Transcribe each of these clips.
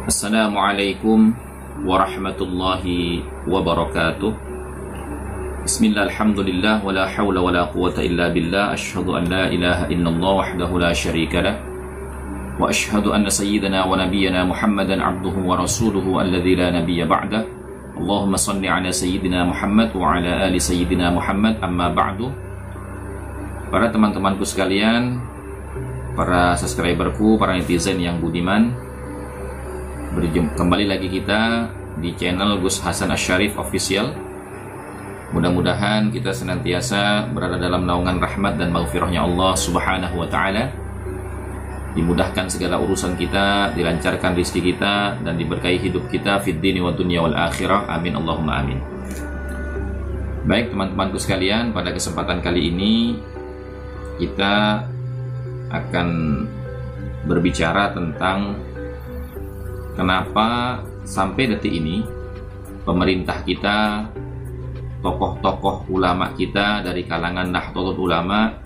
Assalamualaikum warahmatullahi wabarakatuh. Bismillah, alhamdulillah, wala hawla wala quwata illa billah. Ashhadu an la ilaha illallah wahdahu la syarika lah, wa ashhadu anna sayyidana wa nabiyyana Muhammadan abduhu wa rasuluhu alladzi la nabiyya ba'dah. Allahumma salli ala sayyidina Muhammad wa ala ali sayyidina Muhammad, amma ba'du. Para teman-temanku sekalian, para subscriberku, para netizen yang budiman, kembali lagi kita di channel Gus Hasan Asyarif Official. Mudah-mudahan kita senantiasa berada dalam naungan rahmat dan maghfirahnya Allah Subhanahu wa ta'ala. Dimudahkan segala urusan kita, dilancarkan rezeki kita, dan diberkahi hidup kita fid dini wa dunya wal akhirah. Amin Allahumma amin. Baik teman-temanku sekalian, pada kesempatan kali ini kita akan berbicara tentang kenapa sampai detik ini pemerintah kita, tokoh-tokoh ulama kita dari kalangan Nahdlatul Ulama,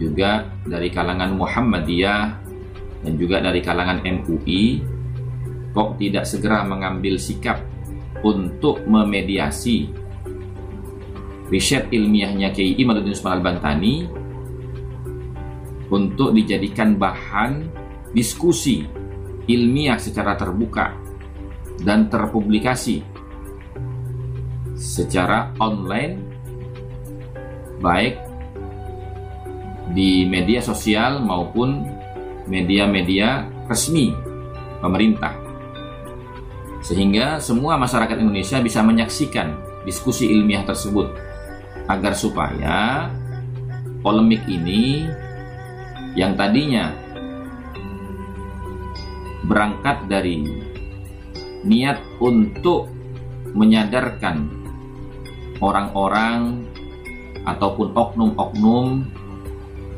juga dari kalangan Muhammadiyah, dan juga dari kalangan MUI, kok tidak segera mengambil sikap untuk memediasi riset ilmiahnya Kiai Imaduddin Usman Al-Bantani untuk dijadikan bahan diskusi ilmiah secara terbuka dan terpublikasi secara online, baik di media sosial maupun media-media resmi pemerintah, sehingga semua masyarakat Indonesia bisa menyaksikan diskusi ilmiah tersebut, agar supaya polemik ini yang tadinya berangkat dari niat untuk menyadarkan orang-orang ataupun oknum-oknum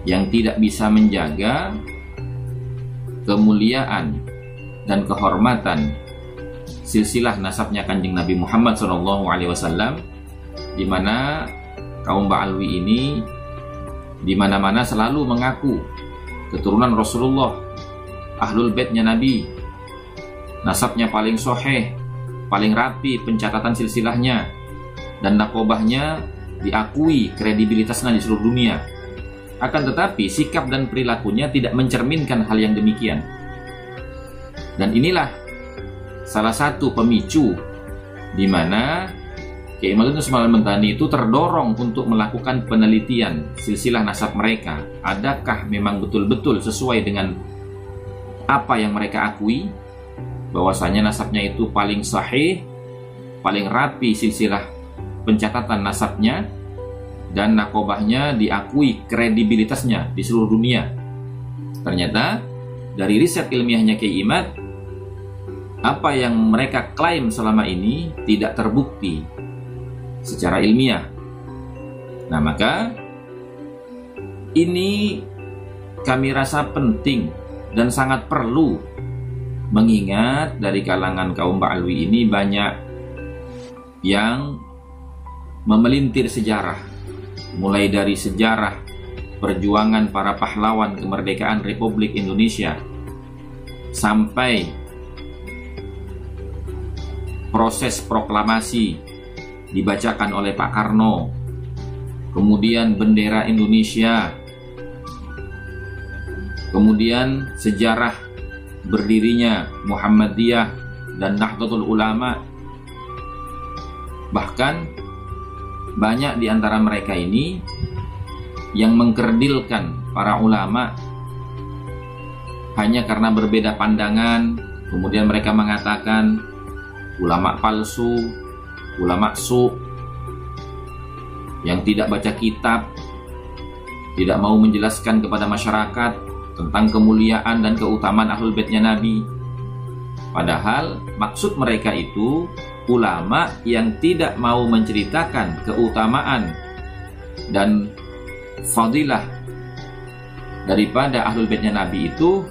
yang tidak bisa menjaga kemuliaan dan kehormatan silsilah nasabnya Kanjeng Nabi Muhammad SAW, di mana kaum Ba'alwi ini di mana-mana selalu mengaku keturunan Rasulullah, Ahlul Baitnya Nabi, nasabnya paling soheh, paling rapi pencatatan silsilahnya, dan nakobahnya diakui kredibilitasnya di seluruh dunia. Akan tetapi sikap dan perilakunya tidak mencerminkan hal yang demikian. Dan inilah salah satu pemicu di mana Kiai Imaduddin Usman Al-Bantani itu terdorong untuk melakukan penelitian silsilah nasab mereka. Adakah memang betul-betul sesuai dengan apa yang mereka akui, bahwasanya nasabnya itu paling sahih, paling rapi silsilah pencatatan nasabnya, dan nakobahnya diakui kredibilitasnya di seluruh dunia. Ternyata dari riset ilmiahnya Kiai Imad, apa yang mereka klaim selama ini tidak terbukti secara ilmiah. Nah, maka ini kami rasa penting dan sangat perlu, mengingat dari kalangan kaum Ba'alwi ini banyak yang memelintir sejarah, mulai dari sejarah perjuangan para pahlawan kemerdekaan Republik Indonesia sampai proses proklamasi dibacakan oleh Pak Karno, kemudian bendera Indonesia, kemudian sejarah berdirinya Muhammadiyah dan Nahdlatul Ulama. Bahkan banyak di antara mereka ini yang mengkerdilkan para ulama hanya karena berbeda pandangan. Kemudian mereka mengatakan ulama palsu, ulama su, yang tidak baca kitab, tidak mau menjelaskan kepada masyarakat tentang kemuliaan dan keutamaan Ahlul Baitnya Nabi. Padahal maksud mereka itu ulama yang tidak mau menceritakan keutamaan dan fadilah daripada Ahlul Baitnya Nabi itu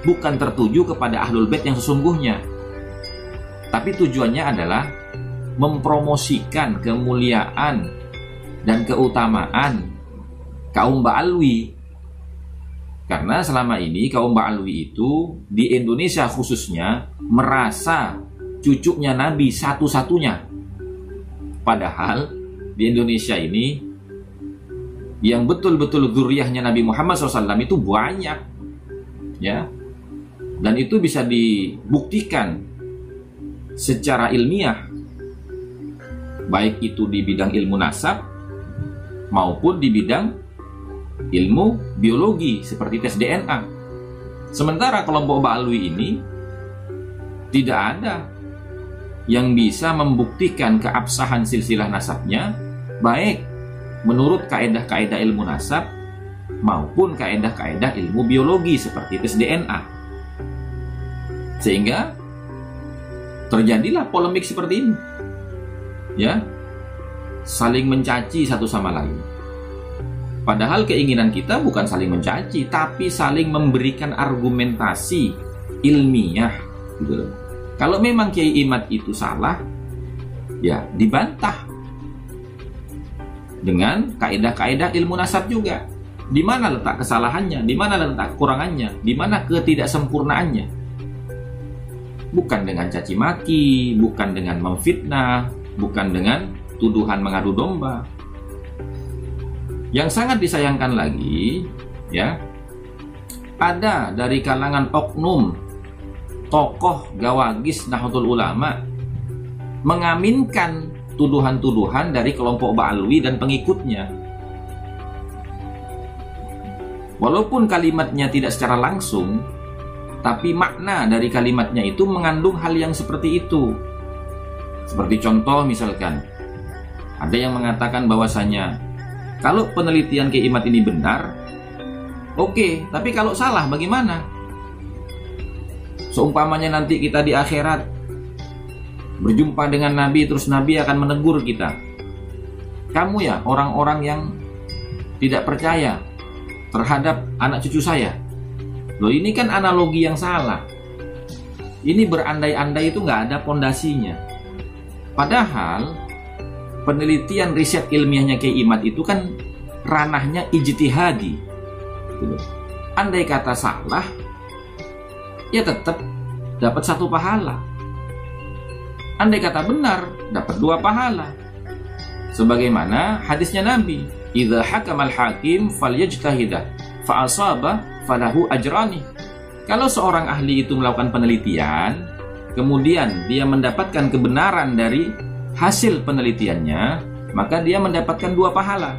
bukan tertuju kepada Ahlul Bait yang sesungguhnya, tapi tujuannya adalah mempromosikan kemuliaan dan keutamaan kaum Ba'alwi. Karena selama ini kaum Ba'alwi itu di Indonesia khususnya merasa cucunya Nabi satu-satunya. Padahal di Indonesia ini yang betul-betul dzurriyyahnya Nabi Muhammad SAW itu banyak, ya. Dan itu bisa dibuktikan secara ilmiah, baik itu di bidang ilmu nasab maupun di bidang ilmu biologi seperti tes DNA. Sementara kelompok Ba'alwi ini tidak ada yang bisa membuktikan keabsahan silsilah nasabnya, baik menurut kaedah-kaedah ilmu nasab maupun kaedah-kaedah ilmu biologi seperti tes DNA. Sehingga terjadilah polemik seperti ini, ya, saling mencaci satu sama lain. Padahal keinginan kita bukan saling mencaci, tapi saling memberikan argumentasi ilmiah, gitu loh. Kalau memang Kiai Imad itu salah, ya dibantah dengan kaedah-kaedah ilmu nasab juga. Di mana letak kesalahannya, di mana letak kekurangannya, di mana ketidaksempurnaannya. Bukan dengan caci maki, bukan dengan memfitnah, bukan dengan tuduhan mengadu domba. Yang sangat disayangkan lagi, ya, ada dari kalangan oknum tokoh gawagis Nahdlatul Ulama mengaminkan tuduhan-tuduhan dari kelompok Ba'alwi dan pengikutnya. Walaupun kalimatnya tidak secara langsung, tapi makna dari kalimatnya itu mengandung hal yang seperti itu. Seperti contoh misalkan, ada yang mengatakan bahwasanya kalau penelitian Kiai Imad ini benar, oke, tapi kalau salah bagaimana? Seumpamanya nanti kita di akhirat berjumpa dengan Nabi, terus Nabi akan menegur kita. Kamu ya orang-orang yang tidak percaya terhadap anak cucu saya. Loh, ini kan analogi yang salah. Ini berandai-andai itu nggak ada pondasinya. Padahal penelitian riset ilmiahnya Kiai Imad itu kan ranahnya ijtihadi. Andai kata salah, ya tetap dapat 1 pahala. Andai kata benar, dapat 2 pahala. Sebagaimana hadisnya Nabi, "Idza hakamal hakim falyajtahidah, fa asaba falahu ajrani." Kalau seorang ahli itu melakukan penelitian, kemudian dia mendapatkan kebenaran dari hasil penelitiannya, maka dia mendapatkan 2 pahala.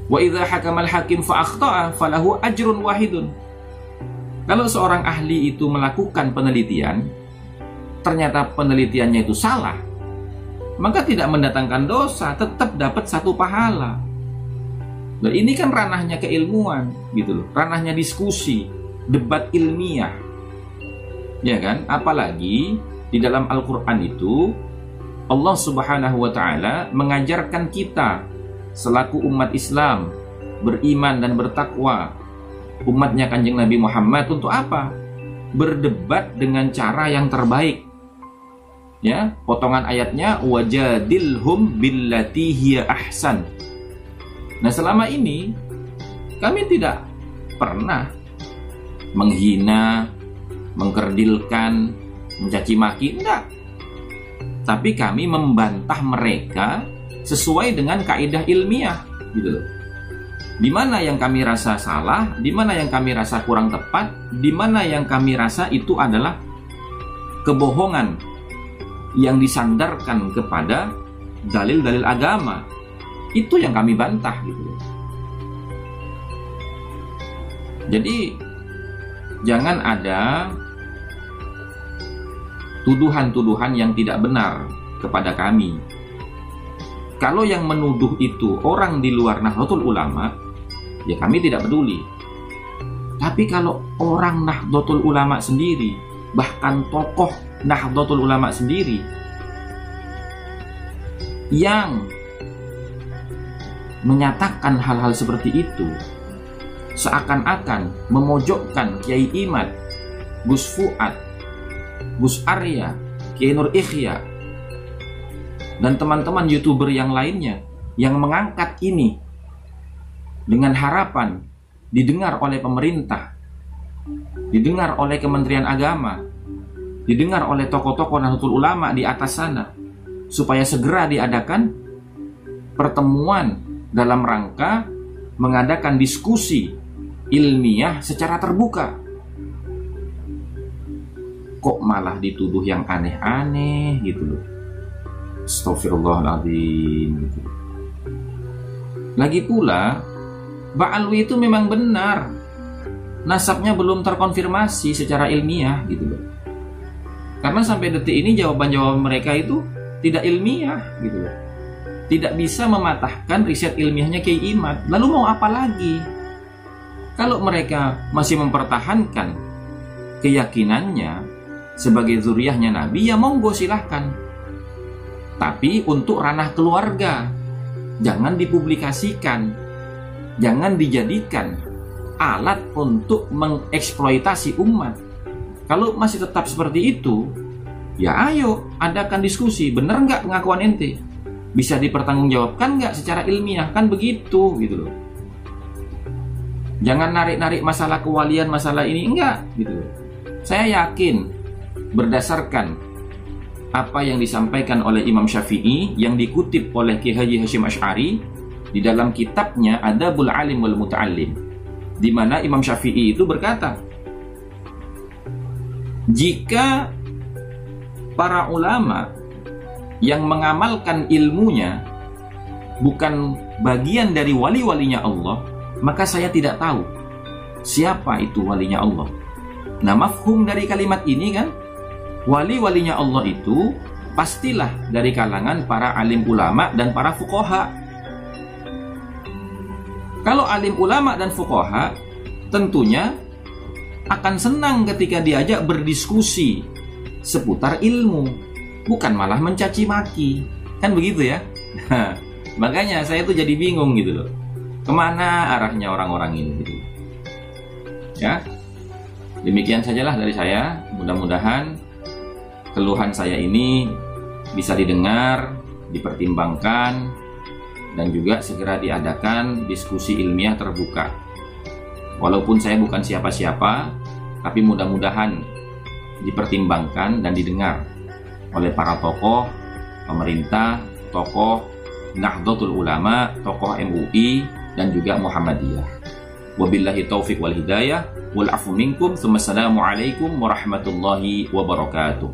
Wa idza hakamal hakim fa akhta'a falahu ajrun wahidun. Kalau seorang ahli itu melakukan penelitian, ternyata penelitiannya itu salah, maka tidak mendatangkan dosa, tetap dapat 1 pahala. Nah, ini kan ranahnya keilmuan, gitu loh, ranahnya diskusi, debat ilmiah, ya kan? Apalagi di dalam Al-Quran itu Allah Subhanahu wa Ta'ala mengajarkan kita selaku umat Islam beriman dan bertakwa, umatnya Kanjeng Nabi Muhammad, untuk apa? Berdebat dengan cara yang terbaik. Ya, potongan ayatnya wajadilhum billati hiya ahsan. Nah, selama ini kami tidak pernah menghina, mengkerdilkan, mencaci maki, enggak. Tapi kami membantah mereka sesuai dengan kaidah ilmiah, gitu loh. Di mana yang kami rasa salah, di mana yang kami rasa kurang tepat, di mana yang kami rasa itu adalah kebohongan yang disandarkan kepada dalil-dalil agama, itu yang kami bantah, gitu. Jadi jangan ada tuduhan-tuduhan yang tidak benar kepada kami. Kalau yang menuduh itu orang di luar Nahdlatul Ulama, ya kami tidak peduli. Tapi kalau orang Nahdlatul Ulama sendiri, bahkan tokoh Nahdlatul Ulama sendiri yang menyatakan hal-hal seperti itu, seakan-akan memojokkan Kiai Imad, Gus Fuad, Gus Arya, Kiai Nur Ikhya, dan teman-teman YouTuber yang lainnya yang mengangkat ini dengan harapan didengar oleh pemerintah, didengar oleh Kementerian Agama, didengar oleh tokoh-tokoh Nahdlatul Ulama di atas sana, supaya segera diadakan pertemuan dalam rangka mengadakan diskusi ilmiah secara terbuka. Kok malah dituduh yang aneh-aneh gitu loh. Astagfirullahaladzim gitu. Lagi pula Ba'alwi itu memang benar, nasabnya belum terkonfirmasi secara ilmiah gitu loh. Karena sampai detik ini jawaban-jawaban mereka itu tidak ilmiah gitu loh. Tidak bisa mematahkan riset ilmiahnya Kiai Imad. Lalu mau apa lagi? Kalau mereka masih mempertahankan keyakinannya sebagai zuriyahnya Nabi, ya monggo silahkan. Tapi untuk ranah keluarga, jangan dipublikasikan, jangan dijadikan alat untuk mengeksploitasi umat. Kalau masih tetap seperti itu, ya ayo adakan diskusi. Bener nggak pengakuan ente? Bisa dipertanggungjawabkan nggak secara ilmiah? Kan begitu gitu loh. Jangan narik-narik masalah kewalian, masalah ini enggak gitu loh. Saya yakin berdasarkan apa yang disampaikan oleh Imam Syafi'i yang dikutip oleh Kiai Haji Hasyim Asy'ari di dalam kitabnya Adabul Alim wal Muta'allim, di mana Imam Syafi'i itu berkata, jika para ulama yang mengamalkan ilmunya bukan bagian dari wali-walinya Allah, maka saya tidak tahu siapa itu walinya Allah. Nah, mafhum dari kalimat ini kan, wali-walinya Allah itu pastilah dari kalangan para alim ulama dan para fuqaha. Kalau alim ulama dan fuqaha tentunya akan senang ketika diajak berdiskusi seputar ilmu, bukan malah mencaci maki. Kan begitu ya? Makanya saya tuh jadi bingung gitu loh. Kemana arahnya orang-orang ini gitu. Ya, demikian sajalah dari saya. Mudah-mudahan keluhan saya ini bisa didengar, dipertimbangkan, dan juga segera diadakan diskusi ilmiah terbuka. Walaupun saya bukan siapa-siapa, tapi mudah-mudahan dipertimbangkan dan didengar oleh para tokoh pemerintah, tokoh Nahdlatul Ulama, tokoh MUI, dan juga Muhammadiyah. Wabillahi taufiq wal hidayah, wal afu minkum, tsumma assalamu alaikum warahmatullahi wabarakatuh.